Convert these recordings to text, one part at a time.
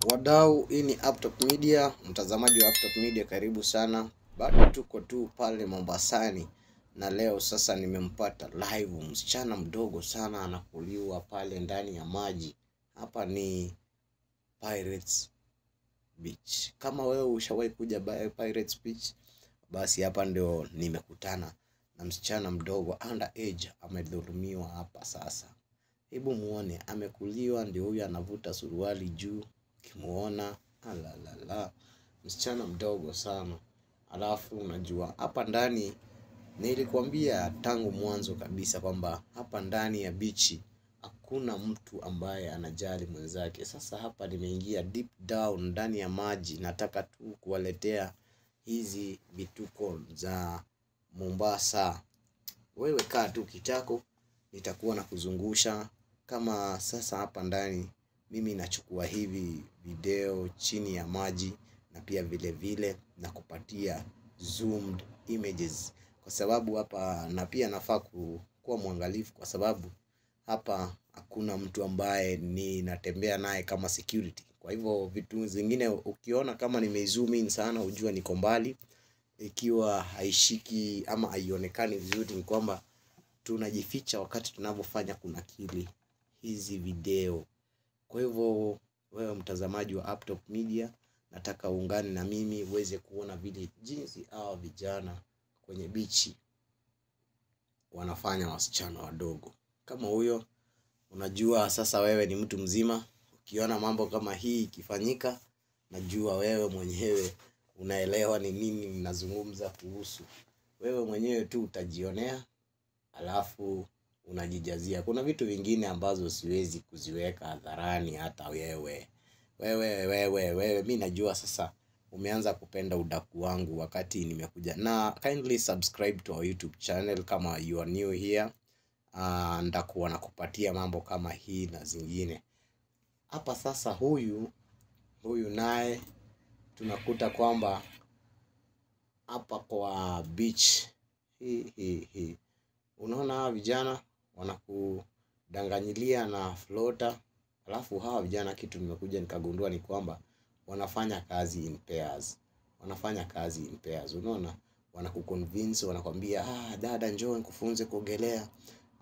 Wadau, hii ni Uptop Media, mtazamaji wa Uptop Media, karibu sana. Bado tuko tu pale Mombasani, na leo sasa nimempata live msichana mdogo sana anakuliwa pale ndani ya maji. Hapa ni Pirates Beach. Kama wewe ushawahi kuja Pirates Beach, basi hapa ndio nimekutana na msichana mdogo underage amedhulumiwa hapa sasa. Hebu muone, amekuliwa, ndio huyu anavuta suruali juu. Kimuona, alalala, msichana mdogo sana. Alafu unajua hapa ndani, nilikwambia tangu mwanzo kabisa kwamba hapa ndani ya bichi hakuna mtu ambaye anajali mwenzake. Sasa hapa nimeingia deep down ndani ya maji, nataka tu kuwaletea hizi vituko za Mombasa. Wewe kaa tu kitako, nitakuwa na kuzungusha. Kama sasa hapa ndani mimi nachukua hivi video chini ya maji, na pia vile vile na kupatia zoomed images, kwa sababu hapa, na pia nafaa kuwa mwangalifu kwa sababu hapa hakuna mtu ambaye ni natembea naye kama security. Kwa hivyo vitu zingine ukiona kama nimezoom in sana, ujua niko mbali. Ikiwa haishiki ama haionekani vizuri, ni kwamba tunajificha wakati tunapofanya kunakili hizi video. Kwa hivyo wewe mtazamaji wa Uptop Media, nataka uungane na mimi uweze kuona vile jinsi hawa vijana kwenye bichi wanafanya wasichana wadogo kama huyo. Unajua sasa wewe ni mtu mzima, ukiona mambo kama hii ikifanyika, najua wewe mwenyewe unaelewa ni nini ninazungumza kuhusu. Wewe mwenyewe tu utajionea, alafu unajijazia. Kuna vitu vingine ambazo siwezi kuziweka hadharani hata wewe. Mimi najua sasa umeanza kupenda udaku wangu wakati nimekuja. Na kindly subscribe to our YouTube channel kama you are new here. Ndakuwa nakupatia mambo kama hii na zingine. Hapa sasa huyu naye tunakuta kwamba hapa kwa beach hii. Unaona hawa vijana wanakudanganyilia na floater. Alafu hawa vijana, kitu nimekuja nikagundua ni kwamba wanafanya kazi in pairs. Unaona, wanakuconvince, wanakwambia dada njoo nikufunze kuogelea.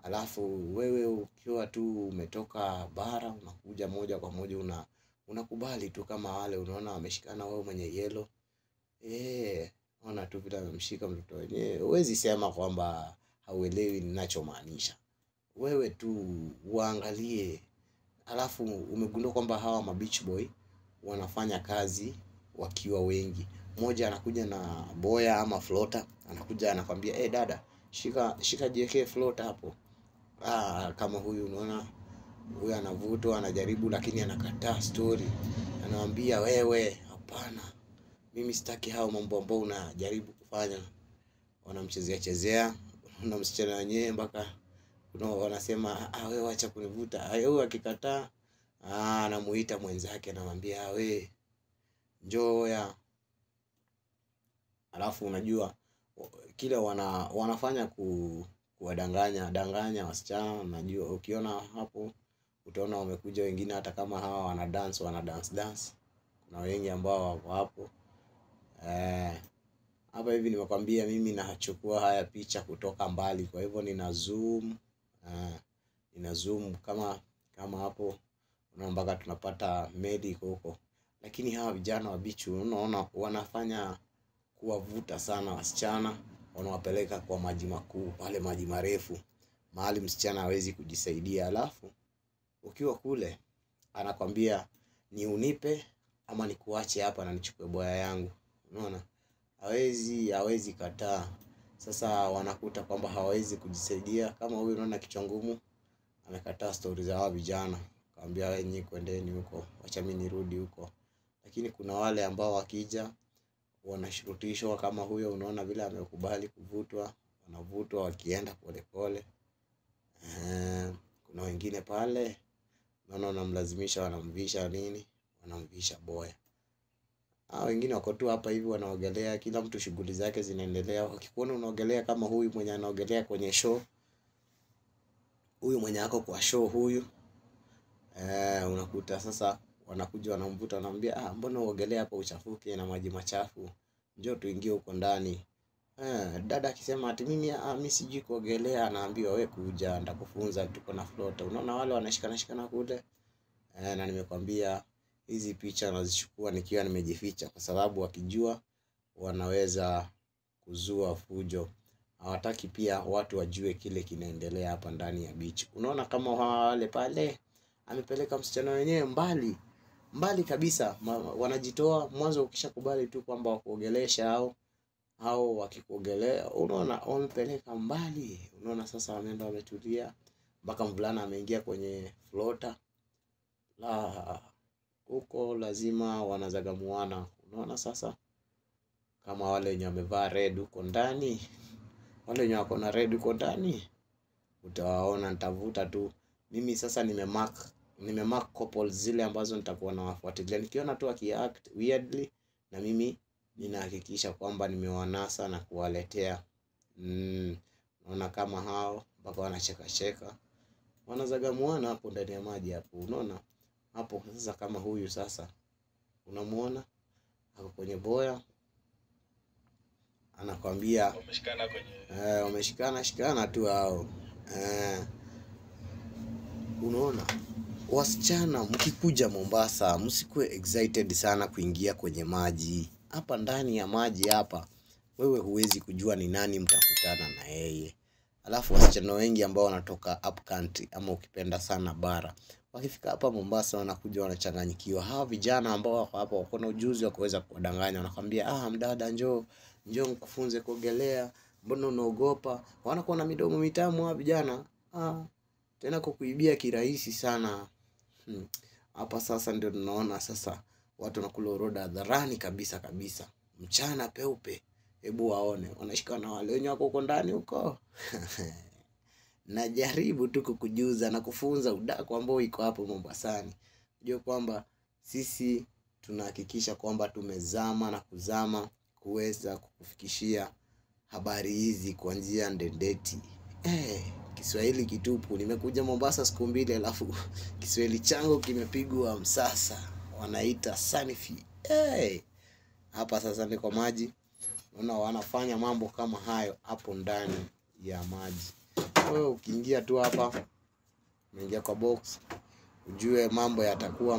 Alafu wewe ukiwa tu umetoka bara, unakuja moja kwa moja unakubali tu kama wale unaona wameshikana, wewe mwenye yellow. Ona tu vile amemshika mtoto wenyewe. Huwezi sema kwamba hauelewi ninachomaanisha. Wewe tu uangalie. Alafu umegundua kwamba hawa mabeach boy wanafanya kazi wakiwa wengi. Mmoja anakuja na boya ama floater, anakuja anakwambia dada, shika jiwekee floater hapo. Kama huyu unaona, huyu anavutwa, anajaribu lakini anakataa story. Anamwambia wewe, hapana, mimi sitaki hao mambo ambayo unajaribu kufanya. Wanamchezea na msichana wenyewe mpaka wanasema wewe acha kunivuta. Huyu akikataa, anamuita mwenzake, anamwambia wewe njoo ya. Alafu unajua kile wanafanya kuwadanganya wasichana. Unajua ukiona hapo utaona wamekuja wengine, hata kama hawa wana dance kuna wengi ambao wako hapo. Hapa hivi nimekwambia mimi nachukua haya picha kutoka mbali, kwa hivyo nina zoom kama hapo unaona mpaka tunapata meli huko. Lakini hawa vijana wa beach unaona wanafanya kuwavuta sana wasichana, wanawapeleka kwa maji makuu, pale maji marefu, mahali msichana hawezi kujisaidia. Alafu ukiwa kule anakwambia ni unipe ama nikuache hapa na nichukue boya yangu. Unaona, hawezi kataa. Sasa wanakuta kwamba hawezi kujisaidia. Kama huyu unaona kichwa ngumu, amekataa story za hawa vijana, akamwambia wewe nyinyi kwendeni huko, acha mimi nirudi huko. Lakini kuna wale ambao wakija wanashurutishwa kama huyo, unaona vile amekubali kuvutwa, wanavutwa wakienda pole pole. Kuna wengine pale unaona wanamlazimisha, wanamvisha nini, wanamvisha boya. Wengine wako tu hapa hivi wanaogelea, kila mtu shughuli zake zinaendelea. Wakikuona unaogelea kama huyu mwenye anaogelea kwenye show, huyu mwenye ako kwa show huyu, unakuta sasa wanakuja wanamvuta, wanamwambia mbona uogelea hapa uchafuke na maji machafu, njoo tuingie huko ndani. Dada akisema ati mimi sijui kuogelea, anaambiwa wewe kuja nitakufunza, tuko na float. Unaona wale wanashikana kule. Na nimekwambia hizi picha nazichukua nikiwa nimejificha, kwa sababu wakijua wanaweza kuzua fujo. Hawataki pia watu wajue kile kinaendelea hapa ndani ya beach. Unaona kama wale pale amepeleka msichana wenyewe mbali kabisa. Wanajitoa mwanzo. Ukishakubali tu kwamba wakuogelesha au wakikuogelea, unaona wamepeleka mbali. Unaona sasa wameenda wametulia, mpaka mvulana ameingia kwenye floater. Huko lazima wanazagamuana. Unaona sasa kama wale wenye wamevaa red huko ndani, wale wenye wako na red huko ndani utawaona. Nitavuta tu mimi sasa, nimemark couples zile ambazo nitakuwa nawafuatilia. Nikiona tu akiact weirdly, na mimi ninahakikisha kwamba nimewanasa na kuwaletea. Unaona kama hao mpaka wanacheka wanazagamuana hapo ndani ya maji hapo. Unaona hapo sasa, kama huyu sasa unamuona hapo kwenye boya, anakwambia wameshikana tu hao. Unaona wasichana, mkikuja Mombasa msikuwe excited sana kuingia kwenye maji. Hapa ndani ya maji hapa, wewe huwezi kujua ni nani mtakutana na yeye. Alafu wasichana wengi ambao wanatoka up country, ama ukipenda sana bara, wakifika hapa Mombasa wanakuja wanachanganyikiwa. Hawa vijana ambao wako hapa wako na ujuzi wa kuweza kuwadanganya. Wanakuambia mdada njoo nikufunze kuogelea, mbona unaogopa? Wanakuwa na midomo mitamu hawa vijana. Tena kukuibia kirahisi sana. Hapa sasa ndio tunaona sasa watu wanakula uroda hadharani kabisa, mchana peupe. Hebu waone wanashikana wale wenye wako huko ndani huko. Najaribu tu kukujuza na kufunza udako ambao iko hapo Mombasani. Unajua kwamba sisi tunahakikisha kwamba tumezama na kuzama kuweza kukufikishia habari hizi kwa njia ndendeti. Kiswahili kitupu. Nimekuja Mombasa siku 2, alafu Kiswahili changu kimepigwa msasa. Wanaita sanifi. Hapa sasa ni kwa maji. Unaona wanafanya mambo kama hayo hapo ndani ya maji. Wewe ukiingia tu hapa, unaingia kwa box, ujue mambo yatakuwa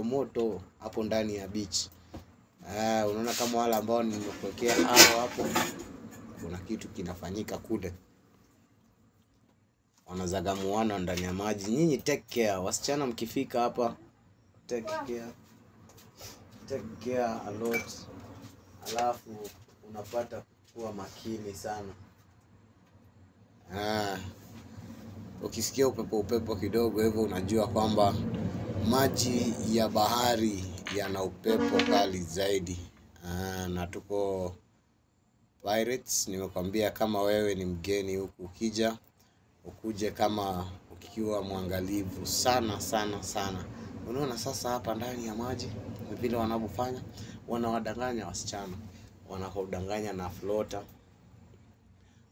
moto hapo ndani ya beach. Unaona kama wale ambao nimekuwekea hapo, kuna kitu kinafanyika kule. Wanazagamuana ndani ya maji. Nyinyi take care wasichana, mkifika hapa take care a lot. Alafu unapata kuwa makini sana. Ukisikia upepo kidogo hivyo, unajua kwamba maji ya bahari yana upepo kali zaidi. Na tuko Pirates. Nimekwambia kama wewe ni mgeni huku, ukuje kama ukiwa mwangalivu sana. Unaona sasa hapa ndani ya maji vile wanavyofanya, wanawadanganya wasichana, wanakodanganya na floater.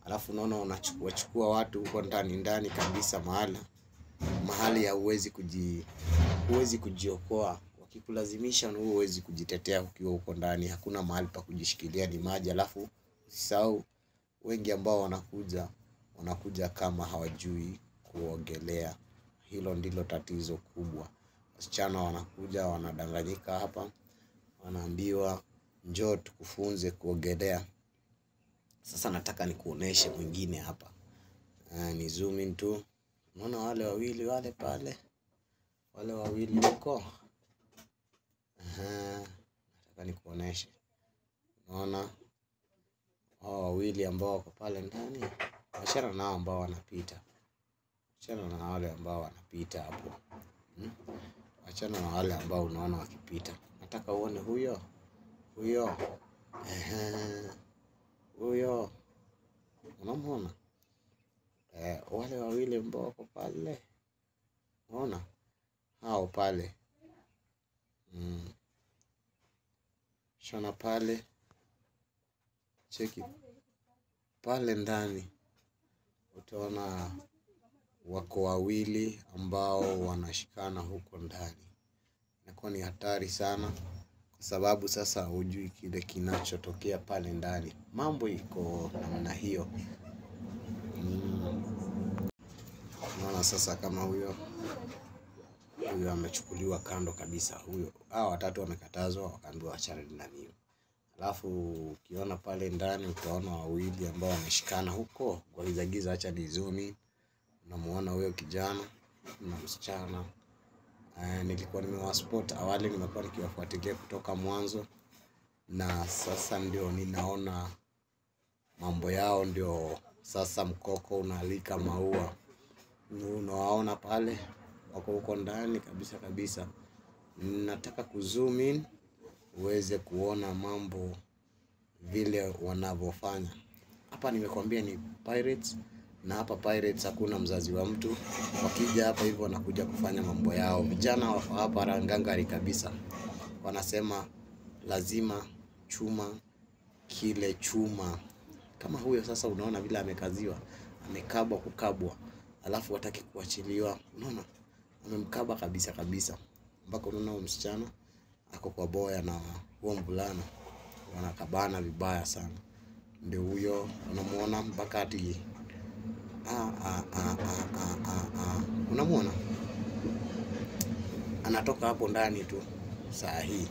Alafu unaona wanachukua watu huko ndani kabisa, mahali ya huwezi kujiokoa. Wakikulazimisha huwezi kujitetea ukiwa huko ndani. Hakuna mahali pa kujishikilia, ni maji. Alafu usisahau wengi ambao wanakuja kama hawajui kuogelea. Hilo ndilo tatizo kubwa. Wasichana wanakuja wanadanganyika hapa, wanaambiwa njoo tukufunze kuogelea. Sasa nataka nikuoneshe mwingine hapa. Ni zoom in tu. Unaona wale wawili wale pale, wale wawili huko. Nataka nikuoneshe. Unaona hao wawili ambao wako pale ndani, achana nao ambao wanapita. Achana na wale ambao wanapita hapo. Achana na wale ambao unaona wakipita. Nataka uone huyo. Unamuona? Wale wawili ambao wako pale. Unaona? Hao pale. Shona pale. Cheki pale ndani. Utaona wako wawili ambao wanashikana huko ndani. inakuwa ni hatari sana, kwa sababu sasa hujui kile kinachotokea pale ndani. Mambo iko namna hiyo. Naona sasa kama huyo amechukuliwa kando kabisa. Hao watatu wamekatazwa, wakaambiwa achane ndani hiyo. Alafu ukiona pale ndani utaona wawili ambao wameshikana huko kwa giza. Acha ni zoom in. Unamuona huyo kijana na msichana. Nilikuwa nimewaspot awali, nimekuwa nikiwafuatilia kutoka mwanzo, na sasa ndio ninaona mambo yao, ndio sasa mkoko unalika maua. Unawaona pale wako huko ndani kabisa. Nataka kuzoom in uweze kuona mambo vile wanavyofanya. Hapa nimekwambia ni pirates, na hapa pirates hakuna mzazi wa mtu. Wakija hapa hivyo wanakuja kufanya mambo yao. Vijana hapa rangangari kabisa. Wanasema lazima chuma kile chuma. Kama huyo sasa unaona vile amekaziwa, kukabwa. Alafu hataki kuachiliwa. Unaona? Amemkaba kabisa. Mpaka unaona msichana ako kwa boya na huo mvulana wanakabana vibaya sana. Ndio huyo unamuona mpaka ati unamuona anatoka hapo ndani tu saa hii.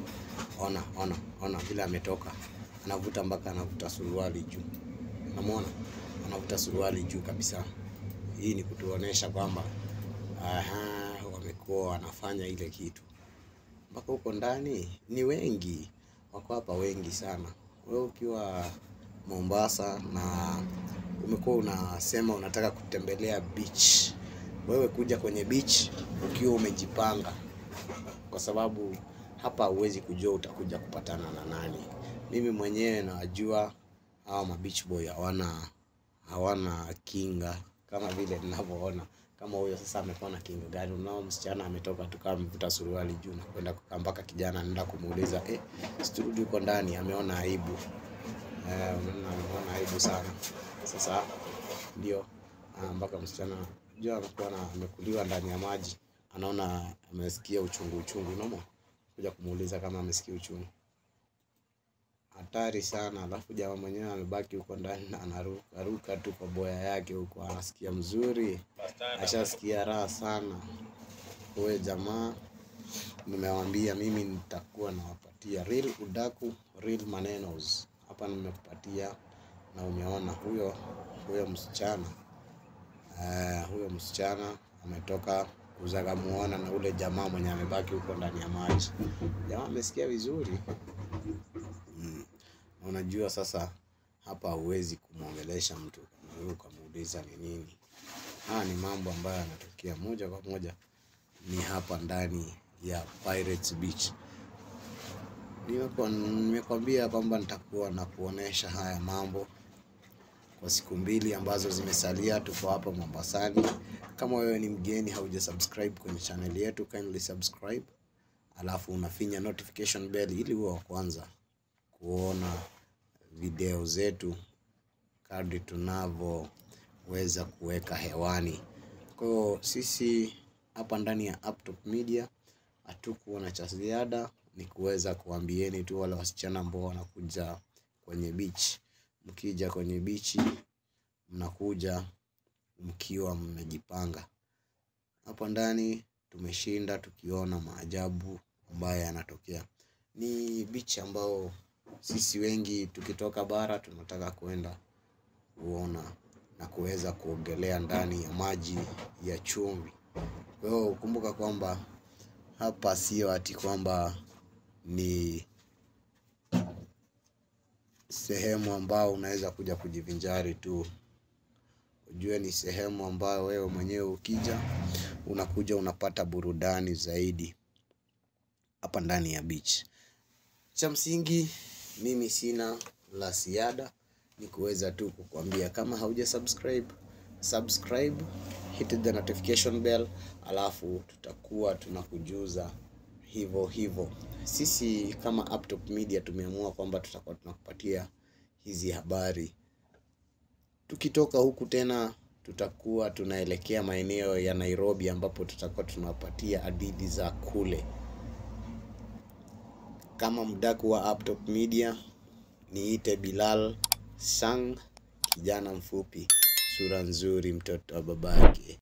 Ona vile ametoka. Anavuta mpaka anavuta suruali juu. Unamuona? Anavuta suruali juu kabisa. Hii ni kutuonesha kwamba wamekuwa wanafanya ile kitu. Mpaka huko ndani ni wengi. Wako hapa wengi sana. Wewe ukiwa Mombasa na umekuwa unasema unataka kutembelea beach, wewe kuja kwenye beach ukiwa umejipanga, kwa sababu hapa huwezi kujua utakuja kupatana na nani. Mimi mwenyewe najua hao beach boy hawana kinga kama vile ninavyoona. Kama huyo sasa amekuwa na kinga gani? Unao msichana ametoka tu kama mvuta suruali juu na kwenda mpaka kijana anaenda kumuuliza siturudi huko ndani. Ameona aibu. Ameona aibu sana. Sasa ndio mpaka msichana jua anakuwa amekuliwa ndani ya maji, anaona amesikia uchungu. Unaona? Kuja kumuuliza kama amesikia uchungu. Hatari sana. Alafu jamaa mwenyewe amebaki huko ndani na anaruka tu kwa boya yake huko, anasikia mzuri, ashasikia raha sana. Wewe jamaa, nimewaambia mimi nitakuwa nawapatia real udaku, real manenos. Hapa nimekupatia na umeona huyo msichana ametoka kuzagamuana na ule jamaa mwenye amebaki huko ndani ya maji. Jamaa amesikia vizuri. Unajua sasa hapa huwezi kumuongelesha mtu kama ukamuuliza ni nini. Ni mambo ambayo yanatokea moja kwa moja ni hapa ndani ya Pirates Beach. Nimekwambia kwamba nitakuwa na kuonesha haya mambo kwa siku 2 ambazo zimesalia. Tuko hapa Mombasani. Kama wewe ni mgeni haujasubscribe kwenye channel yetu, kindly subscribe. Alafu unafinya notification bell ili uwe wa kwanza kuona video zetu kadri tunavyoweza kuweka hewani. Kwa hiyo sisi hapa ndani ya Uptop Media hatukuwa na cha ziada, ni kuweza kuambieni tu wale wasichana ambao wanakuja kwenye beach. Mkija kwenye beach mnakuja mkiwa mmejipanga. Hapa ndani tumeshinda tukiona maajabu ambayo yanatokea. Ni beach ambao sisi wengi tukitoka bara tunataka kwenda kuona na kuweza kuogelea ndani ya maji ya chumvi. Kwa hiyo kumbuka kwamba hapa sio ati kwamba ni sehemu ambao unaweza kuja kujivinjari tu. Ujue ni sehemu ambayo wewe mwenyewe ukija unakuja unapata burudani zaidi hapa ndani ya beach. Cha msingi mimi sina la ziada, ni kuweza tu kukuambia kama subscribe, hit the notification bell, alafu tutakuwa tunakujuza hivyo. Sisi kama Uptop Media tumeamua kwamba tutakuwa tunakupatia hizi habari. Tukitoka huku tena tutakuwa tunaelekea maeneo ya Nairobi ambapo tutakuwa tunapatia hadithi za kule. Kama mdaku wa Uptop Media, niite Bilal Sang, kijana mfupi, sura nzuri, mtoto wa babake.